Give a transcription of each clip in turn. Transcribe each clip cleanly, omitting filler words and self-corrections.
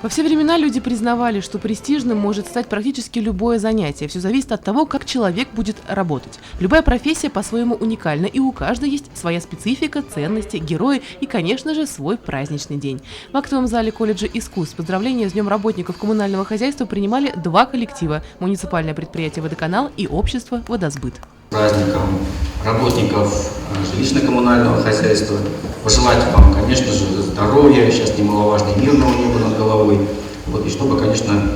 Во все времена люди признавали, что престижным может стать практически любое занятие. Все зависит от того, как человек будет работать. Любая профессия по-своему уникальна, и у каждой есть своя специфика, ценности, герои и, конечно же, свой праздничный день. В актовом зале колледжа искусств поздравления с Днем работников коммунального хозяйства принимали два коллектива – муниципальное предприятие «Водоканал» и общество «Водосбыт». Праздником работников жилищно-коммунального хозяйства. Пожелать вам, конечно же, здоровья, сейчас немаловажно, мирного неба над головой. И чтобы, конечно,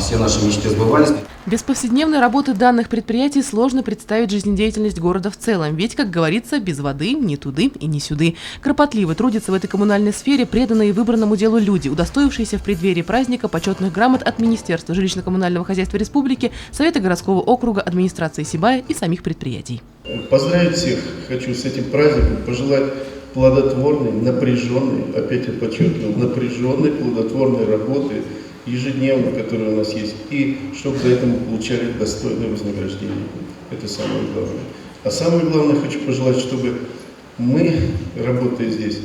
все наши мечты сбывались. Без повседневной работы данных предприятий сложно представить жизнедеятельность города в целом. Ведь, как говорится, без воды ни туды и ни сюды. Кропотливо трудятся в этой коммунальной сфере преданные выбранному делу люди, удостоившиеся в преддверии праздника почетных грамот от Министерства жилищно-коммунального хозяйства Республики, Совета городского округа, администрации Сибая и самих предприятий. Поздравить всех хочу с этим праздником, пожелать плодотворной, напряженной, опять я подчеркиваю, напряженной, плодотворной работы ежедневно, которая у нас есть, и чтобы за это мы получали достойное вознаграждение. Это самое главное. А самое главное, хочу пожелать, чтобы мы, работая здесь,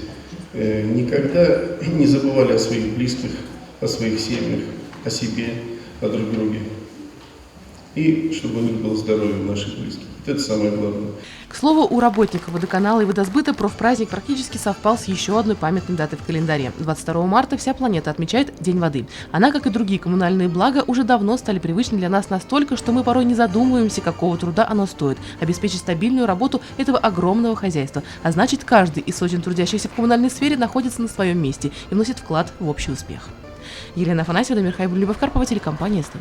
никогда не забывали о своих близких, о своих семьях, о себе, о друг друге. И чтобы у них было здоровье у наших близких. Это самое главное. К слову, у работников водоканала и водосбыта профпраздник практически совпал с еще одной памятной датой в календаре. 22 марта вся планета отмечает День воды. Она, как и другие коммунальные блага, уже давно стали привычны для нас настолько, что мы порой не задумываемся, какого труда оно стоит – обеспечить стабильную работу этого огромного хозяйства. А значит, каждый из сотен трудящихся в коммунальной сфере находится на своем месте и вносит вклад в общий успех. Елена Афанасьева, Дамир Хайбуллиев, Карпова, телекомпания СТВ.